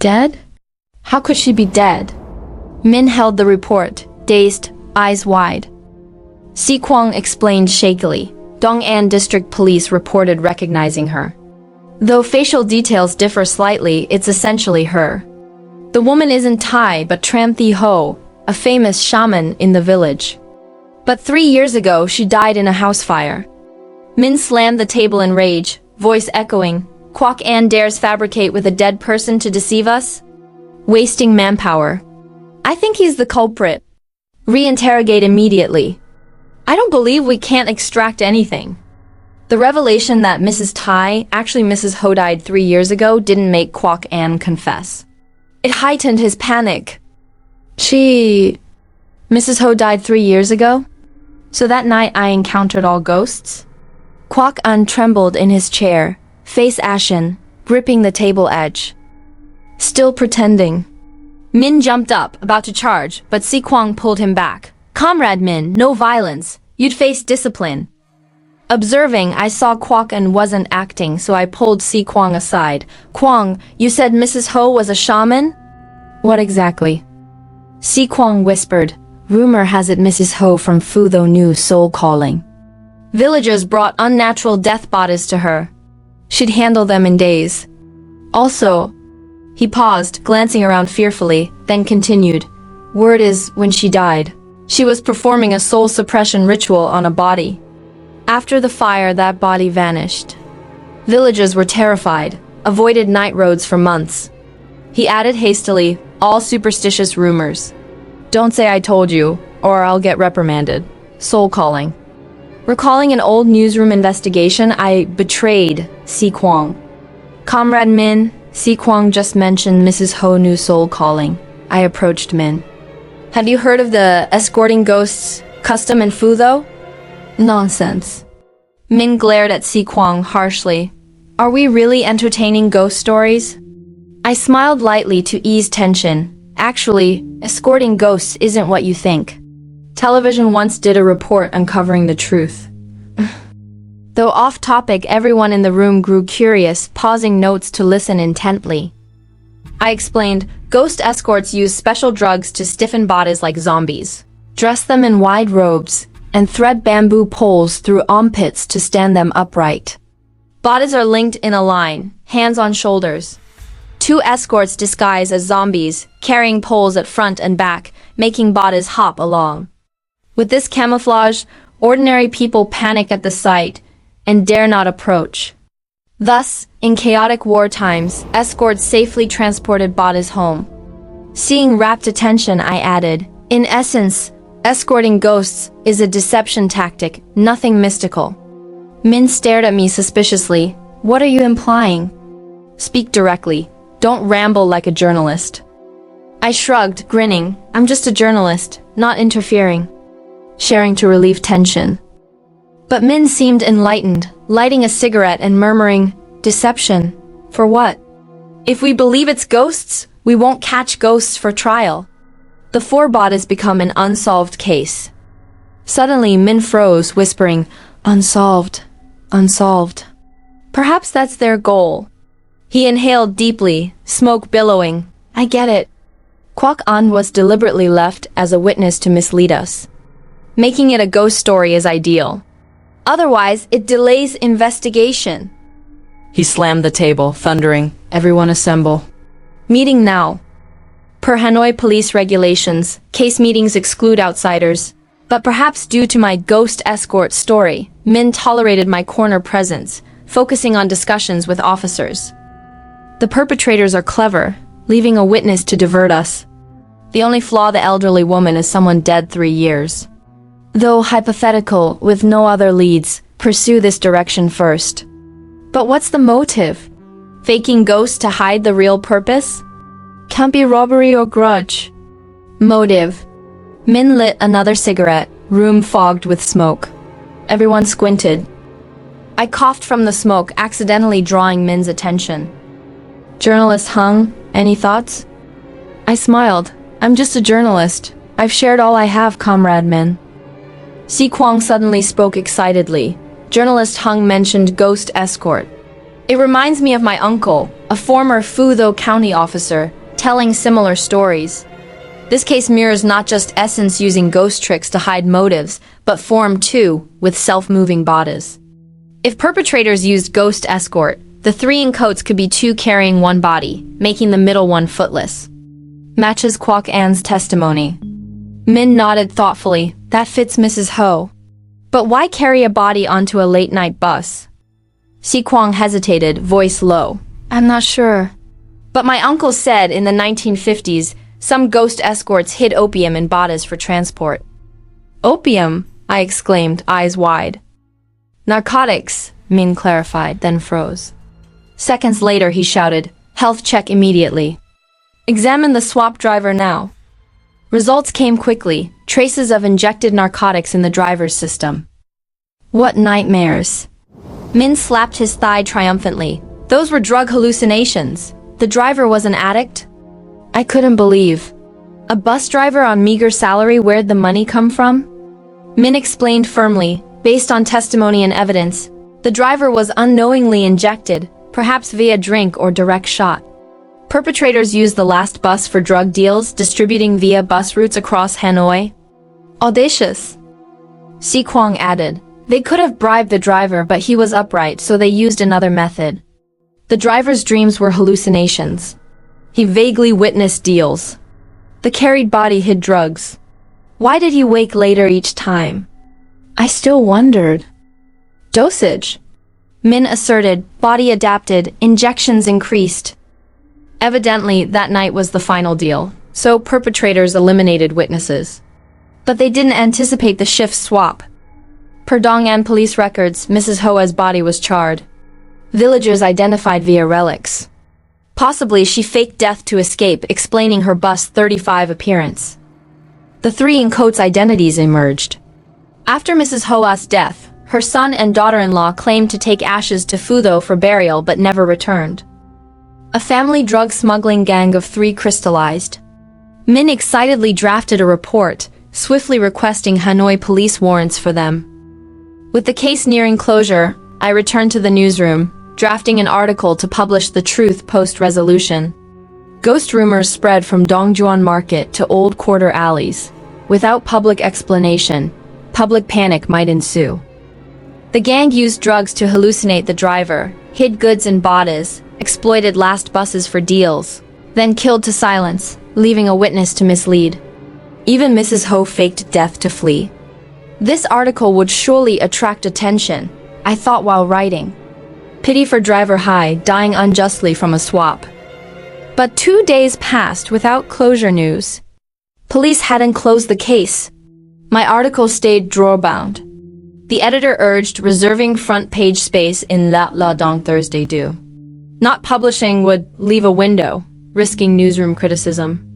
Dead? How could she be dead? Min held the report, dazed, eyes wide. Si Kwang explained shakily. Dong'an District Police reported recognizing her. Though facial details differ slightly, it's essentially her. The woman isn't Thai but Tram Thi Ho, a famous shaman in the village. But 3 years ago, she died in a house fire. Min slammed the table in rage, voice echoing. Kwok An dares fabricate with a dead person to deceive us? Wasting manpower. I think he's the culprit. Reinterrogate immediately. I don't believe we can't extract anything. The revelation that Mrs. Tai, actually Mrs. Ho, died 3 years ago didn't make Kwok An confess. It heightened his panic. Mrs. Ho died 3 years ago? So that night I encountered all ghosts? Kwok An trembled in his chair, face ashen, gripping the table edge. Still pretending. Min jumped up, about to charge, but Si Kwang pulled him back. Comrade Min, no violence. You'd face discipline. Observing, I saw Kwok An wasn't acting, so I pulled Si Kwang aside. Kwang, you said Mrs. Ho was a shaman? What exactly? Si Kwang whispered. Rumor has it Mrs. Ho from Futho knew soul calling. Villagers brought unnatural death bodies to her. She'd handle them in days. Also, he paused, glancing around fearfully, then continued. Word is, when she died, she was performing a soul suppression ritual on a body. After the fire, that body vanished. Villagers were terrified, avoided night roads for months. He added hastily, all superstitious rumors. Don't say I told you, or I'll get reprimanded. Soul calling. Recalling an old newsroom investigation, I betrayed Si Kwang. Comrade Min, Si Kwang just mentioned Mrs. Ho knew soul calling. I approached Min. Have you heard of the escorting ghosts custom in Futho? Nonsense. Min glared at Si Kwang harshly. Are we really entertaining ghost stories? I smiled lightly to ease tension. Actually, escorting ghosts isn't what you think. Television once did a report uncovering the truth. Though off topic, everyone in the room grew curious, pausing notes to listen intently. I explained, ghost escorts use special drugs to stiffen bodies like zombies, dress them in wide robes, and thread bamboo poles through armpits to stand them upright. Bodies are linked in a line, hands on shoulders. 2 escorts disguise as zombies, carrying poles at front and back, making bodies hop along. With this camouflage, ordinary people panic at the sight and dare not approach. Thus, in chaotic war times, escorts safely transported bodies home. Seeing rapt attention, I added, in essence, escorting ghosts is a deception tactic, nothing mystical. Min stared at me suspiciously. What are you implying? Speak directly. Don't ramble like a journalist. I shrugged, grinning. I'm just a journalist, not interfering. Sharing to relieve tension. But Min seemed enlightened, lighting a cigarette and murmuring, deception? For what? If we believe it's ghosts, we won't catch ghosts for trial. The 4 bodies become an unsolved case. Suddenly, Min froze, whispering, unsolved, unsolved. Perhaps that's their goal. He inhaled deeply, smoke billowing. I get it. Kwok An was deliberately left as a witness to mislead us. Making it a ghost story is ideal. Otherwise, it delays investigation. He slammed the table, thundering, everyone assemble. Meeting now. Per Hanoi police regulations, case meetings exclude outsiders. But perhaps due to my ghost escort story, Min tolerated my corner presence, focusing on discussions with officers. The perpetrators are clever, leaving a witness to divert us. The only flaw, the elderly woman is someone dead 3 years. Though hypothetical, with no other leads, pursue this direction first. But what's the motive? Faking ghosts to hide the real purpose? Can't be robbery or grudge. Motive. Min lit another cigarette, room fogged with smoke. Everyone squinted. I coughed from the smoke, accidentally drawing Min's attention. Journalist Hung, any thoughts? I smiled. I'm just a journalist. I've shared all I have, Comrade Min. Si Kwang suddenly spoke excitedly. Journalist Hung mentioned ghost escort. It reminds me of my uncle, a former Fudho County officer, telling similar stories. This case mirrors not just essence using ghost tricks to hide motives, but form too, with self-moving bodies. If perpetrators used ghost escort, the three in coats could be two carrying one body, making the middle one footless. Matches Kwok An's testimony. Min nodded thoughtfully. That fits Mrs. Ho. But why carry a body onto a late-night bus? Si Kwong hesitated, voice low. I'm not sure. But my uncle said in the 1950s, some ghost escorts hid opium in bodies for transport. Opium? I exclaimed, eyes wide. Narcotics, Min clarified, then froze. Seconds later, he shouted, health check immediately. Examine the swap driver now. Results came quickly, traces of injected narcotics in the driver's system. What nightmares. Min slapped his thigh triumphantly. Those were drug hallucinations. The driver was an addict? I couldn't believe. A bus driver on meager salary, where'd the money come from? Min explained firmly, based on testimony and evidence. The driver was unknowingly injected, perhaps via drink or direct shot. Perpetrators used the last bus for drug deals, distributing via bus routes across Hanoi. Audacious. Si Kwong added. They could have bribed the driver, but he was upright, so they used another method. The driver's dreams were hallucinations. He vaguely witnessed deals. The carried body hid drugs. Why did he wake later each time? I still wondered. Dosage. Min asserted, body adapted, injections increased. Evidently, that night was the final deal, so perpetrators eliminated witnesses. But they didn't anticipate the shift swap. Per Dong An police records, Mrs. Hoa's body was charred. Villagers identified via relics. Possibly she faked death to escape, explaining her bus 35 appearance. The three in coats' identities emerged. After Mrs. Hoa's death, her son and daughter-in-law claimed to take ashes to Fudho for burial but never returned. A family drug smuggling gang of three crystallized. Min excitedly drafted a report, swiftly requesting Hanoi police warrants for them. With the case nearing closure, I returned to the newsroom, drafting an article to publish the truth post-resolution. Ghost rumors spread from Dongjuan Market to old quarter alleys. Without public explanation, public panic might ensue. The gang used drugs to hallucinate the driver, hid goods in bodies, exploited last buses for deals, then killed to silence, leaving a witness to mislead. Even Mrs. Ho faked death to flee. This article would surely attract attention, I thought while writing. Pity for driver Hai dying unjustly from a swap. But 2 days passed without closure news. Police hadn't closed the case. My article stayed drawer-bound. The editor urged reserving front page space in La Dong Thursday due. Not publishing would leave a window, risking newsroom criticism.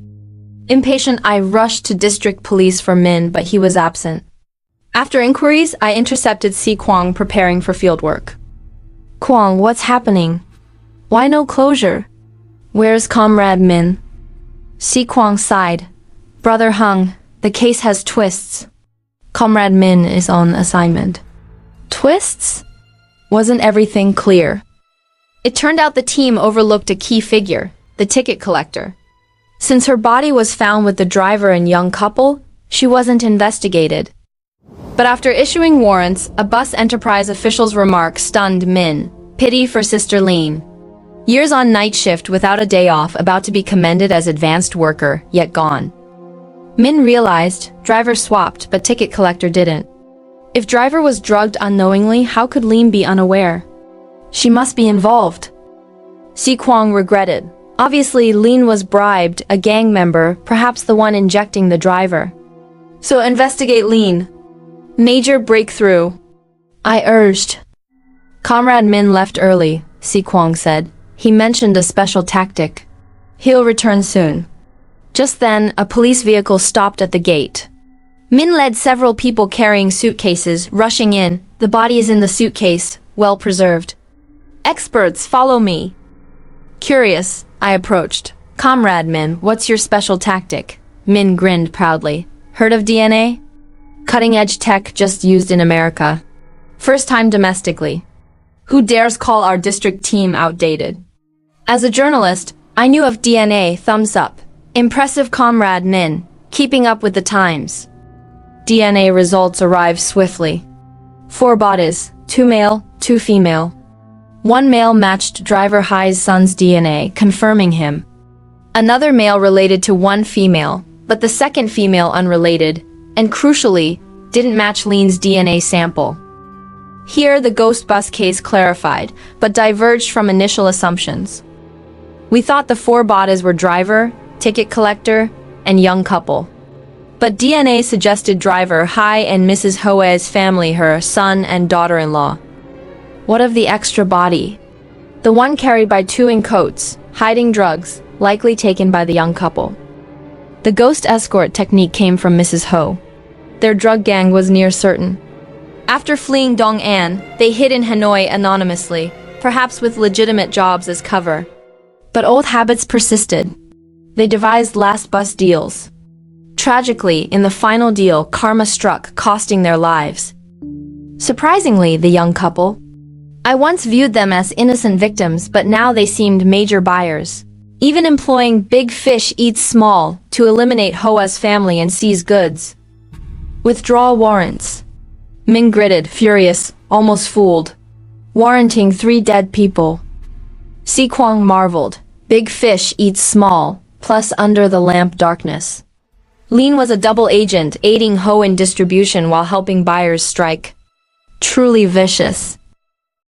Impatient, I rushed to district police for Min, but he was absent. After inquiries, I intercepted Si Kwong preparing for fieldwork. Kwong, what's happening? Why no closure? Where's Comrade Min? Si Kwong sighed. Brother Hung, the case has twists. Comrade Min is on assignment. Twists? Wasn't everything clear? It turned out the team overlooked a key figure, the ticket collector. Since her body was found with the driver and young couple, she wasn't investigated. But after issuing warrants, a bus enterprise official's remark stunned Min. Pity for Sister Lean. Years on night shift without a day off, about to be commended as advanced worker, yet gone. Min realized, driver swapped, but ticket collector didn't. If driver was drugged unknowingly, how could Lean be unaware? She must be involved. Si Kwong regretted. Obviously, Lean was bribed, a gang member, perhaps the one injecting the driver. So investigate Lean. Major breakthrough. I urged. Comrade Min left early, Si Kwong said. He mentioned a special tactic. He'll return soon. Just then, a police vehicle stopped at the gate. Min led several people carrying suitcases, rushing in. The body is in the suitcase, well preserved. Experts, follow me. Curious, I approached. Comrade Min, what's your special tactic? Min grinned proudly. Heard of DNA? Cutting-edge tech just used in America. First time domestically. Who dares call our district team outdated? As a journalist, I knew of DNA, thumbs up. Impressive comrade Nin, keeping up with the times. DNA results arrived swiftly. 4 bodies, 2 male, 2 female. 1 male matched driver Hai's son's DNA, confirming him. Another male related to 1 female, but the second female unrelated, and crucially, didn't match Lean's DNA sample. Here, the ghost bus case clarified, but diverged from initial assumptions. We thought the 4 bodies were driver, ticket collector, and young couple. But DNA suggested driver Hai and Mrs. Hoe's family, her son and daughter-in-law. What of the extra body? The one carried by 2 in coats, hiding drugs, likely taken by the young couple. The ghost escort technique came from Mrs. Ho. Their drug gang was near certain. After fleeing Dong'an, they hid in Hanoi anonymously, perhaps with legitimate jobs as cover. But old habits persisted. They devised last bus deals. Tragically, in the final deal, karma struck, costing their lives. Surprisingly, the young couple. I once viewed them as innocent victims, but now they seemed major buyers. Even employing big fish eats small to eliminate Hoa's family and seize goods. Withdrawal warrants. Ming gritted, furious, almost fooled. Warranting 3 dead people. Si Kwang marveled. Big fish eats small, plus under the lamp darkness. Lin was a double agent, aiding Ho in distribution while helping buyers strike. Truly vicious.